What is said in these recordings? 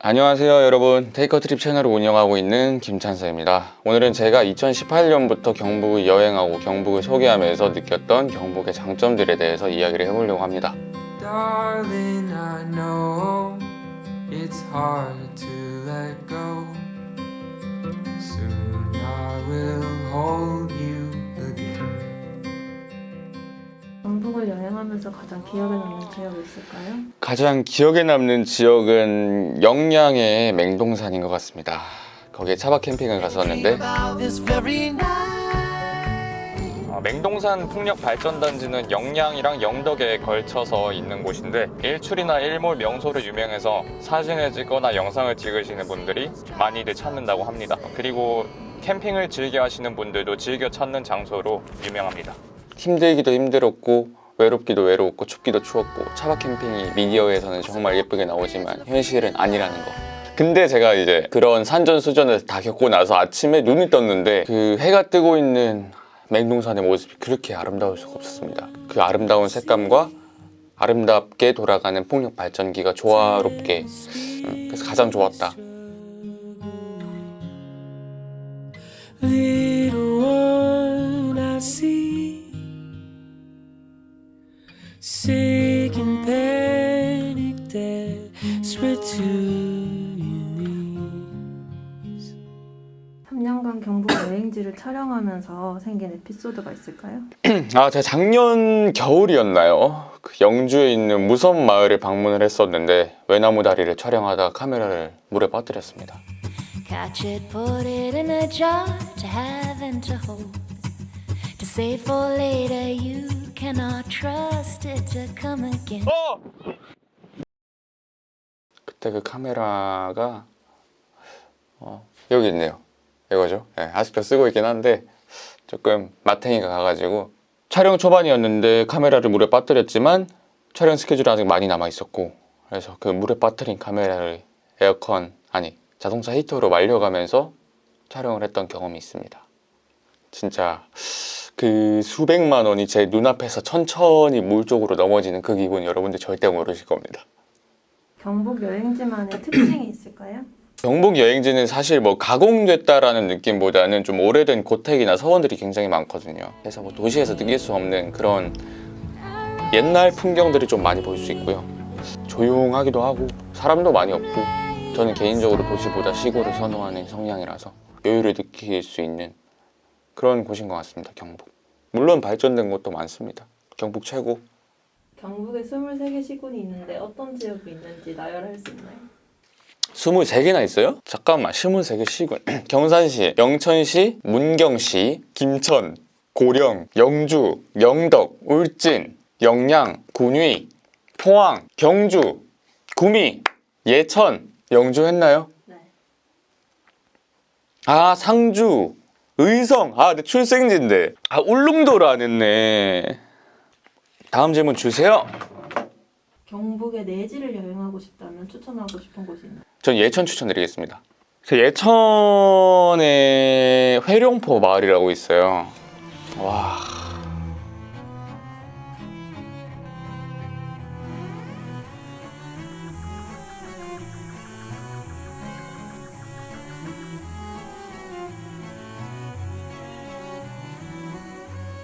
안녕하세요 여러분, 테이커 트립 채널을 운영하고 있는 김찬서입니다. 오늘은 제가 2018년부터 경북을 여행하고 경북을 소개하면서 느꼈던 경북의 장점들에 대해서 이야기를 해보려고 합니다. Darling, I know it's hard to let go. Soon I will hold you again. 경북을 여행하면서 가장 기억에 남는 지역이 있을까요? 가장 기억에 남는 지역은 영양의 맹동산인 것 같습니다. 거기에 차박 캠핑을 갔었는데 맹동산 풍력발전단지는 영양이랑 영덕에 걸쳐서 있는 곳인데 일출이나 일몰 명소로 유명해서 사진을 찍거나 영상을 찍으시는 분들이 많이들 찾는다고 합니다. 그리고 캠핑을 즐겨 하시는 분들도 즐겨 찾는 장소로 유명합니다. 힘들기도 힘들었고 외롭기도 외로웠고 춥기도 추웠고 차박 캠핑이 미디어에서는 정말 예쁘게 나오지만 현실은 아니라는 거. 근데 제가 이제 그런 산전수전을 다 겪고 나서 아침에 눈이 떴는데 그 해가 뜨고 있는 맹동산의 모습이 그렇게 아름다울 수가 없었습니다. 그 아름다운 색감과 아름답게 돌아가는 풍력 발전기가 조화롭게 그래서 가장 좋았다. Sick and panic, desperate to your knees. 3년간 경북 여행지를 촬영하면서 생긴 에피소드가 있을까요? 제가 작년 겨울이었나요? 그 영주에 있는 무섬 마을에 방문을 했었는데 외나무 다리를 촬영하다 카메라를 물에 빠뜨렸습니다. Catch it, put it in a jar to have and to hold. To save for later, you cannot trust it to come again. 그때 그 카메라가 여기 있네요. 이거죠. 네, 아직도 쓰고 있긴 한데 조금 마탱이가 가가지고 촬영 초반이었는데 카메라를 물에 빠뜨렸지만 촬영 스케줄이 아직 많이 남아 있었고 그래서 그 물에 빠뜨린 카메라를 자동차 히터로 말려가면서 촬영을 했던 경험이 있습니다. 진짜 그 수백만 원이 제 눈앞에서 천천히 물 쪽으로 넘어지는 그 기분 여러분들 절대 모르실 겁니다. 경북 여행지만의 특징이 있을까요? 경북 여행지는 사실 뭐 가공됐다라는 느낌보다는 좀 오래된 고택이나 서원들이 굉장히 많거든요. 그래서 뭐 도시에서 느낄 수 없는 그런 옛날 풍경들이 좀 많이 볼 수 있고요. 조용하기도 하고 사람도 많이 없고 저는 개인적으로 도시보다 시골을 선호하는 성향이라서 여유를 느낄 수 있는 그런 곳인 것 같습니다. 경북. 물론 발전된 곳도 많습니다. 경북 최고. 경북에 23개 시군이 있는데 어떤 지역이 있는지 나열할 수 있나요? 23개나 있어요? 잠깐만, 23개 시군. 경산시, 영천시, 문경시, 김천, 고령, 영주, 영덕, 울진, 영양, 군위, 포항, 경주, 구미, 예천. 영주 했나요? 네. 상주, 의성. 내 출생지인데. 울릉도를 안 했네. 다음 질문 주세요. 경북의 내지를 여행하고 싶다면 추천하고 싶은 곳이 있나요? 전 예천 추천드리겠습니다. 예천에 회룡포 마을이라고 있어요. 와.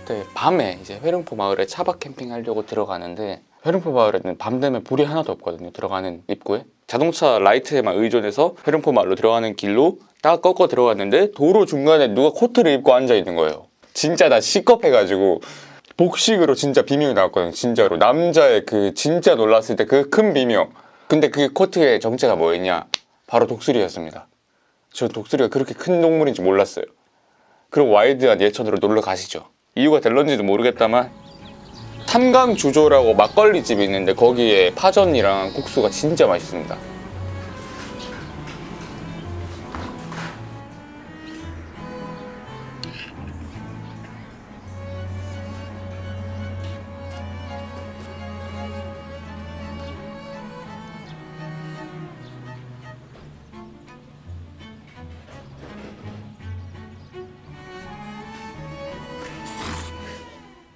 네, 밤에 이제 회룡포 마을에 차박 캠핑 하려고 들어가는데 회룡포 마을에는 밤 되면 불이 하나도 없거든요. 들어가는 입구에 자동차 라이트에만 의존해서 회룡포 마을로 들어가는 길로 딱 꺾어 들어갔는데 도로 중간에 누가 코트를 입고 앉아 있는 거예요. 진짜 나 시겁해가지고 복식으로 진짜 비명이 나왔거든요. 진짜로 남자의 그 진짜 놀랐을 때 그 큰 비명. 근데 그 코트의 정체가 뭐였냐, 바로 독수리였습니다. 저 독수리가 그렇게 큰 동물인지 몰랐어요. 그럼 와일드한 예천으로 놀러 가시죠. 이유가 될런지도 모르겠다만 탄강주조라고 막걸리집이 있는데 거기에 파전이랑 국수가 진짜 맛있습니다.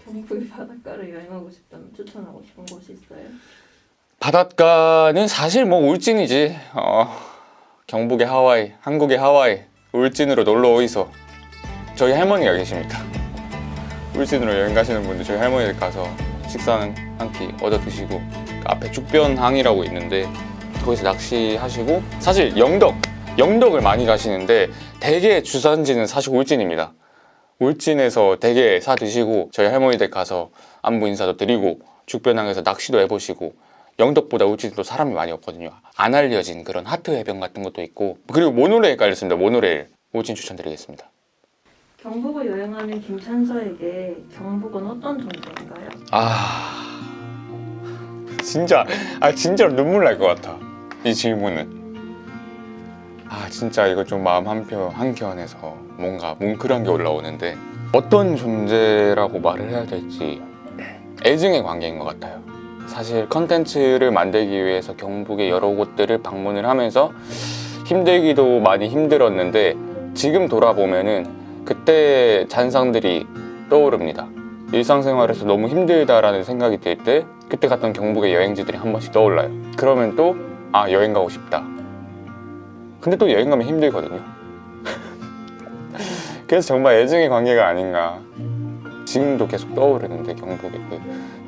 경북의 바닷가를 여행하고 싶다면 추천하고 싶은 곳이 있어요? 바닷가는 사실 뭐 울진이지. 경북의 하와이, 한국의 하와이, 울진으로 놀러 오이소. 저희 할머니가 계십니다. 울진으로 여행 가시는 분들 저희 할머니들 가서 식사는 한 끼 얻어 드시고 앞에 죽변항이라고 있는데 거기서 낚시하시고 사실 영덕을 많이 가시는데 대게 주산지는 사실 울진입니다. 울진에서 대게 사 드시고 저희 할머니들 가서 안부 인사도 드리고 죽변항에서 낚시도 해보시고 영덕보다 울진도 사람이 많이 없거든요. 안 알려진 그런 하트 해변 같은 것도 있고 그리고 모노레일 깔렸습니다. 모노레일 울진 추천드리겠습니다. 경북을 여행하는 김찬서에게 경북은 어떤 존재인가요? 진짜로 눈물 날 것 같아. 이 질문은. 진짜 이거 좀 마음 한켠에서 뭔가 뭉클한 게 올라오는데 어떤 존재라고 말을 해야 될지 애증의 관계인 것 같아요. 사실 컨텐츠를 만들기 위해서 경북의 여러 곳들을 방문을 하면서 힘들기도 많이 힘들었는데 지금 돌아보면은 그때 잔상들이 떠오릅니다. 일상생활에서 너무 힘들다라는 생각이 들 때 그때 갔던 경북의 여행지들이 한 번씩 떠올라요. 그러면 또 여행 가고 싶다. 근데 또 여행 가면 힘들거든요. 그래서 정말 애증의 관계가 아닌가. 지금도 계속 떠오르는데 경북의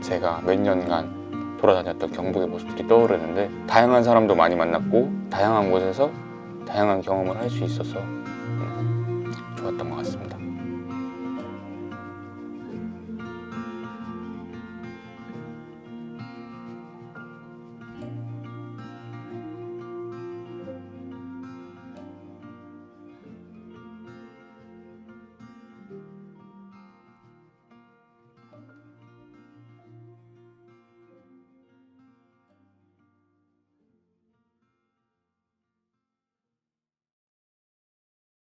제가 몇 년간 돌아다녔던 경북의 모습들이 떠오르는데 다양한 사람도 많이 만났고 다양한 곳에서 다양한 경험을 할 수 있어서 좋았던 것 같습니다.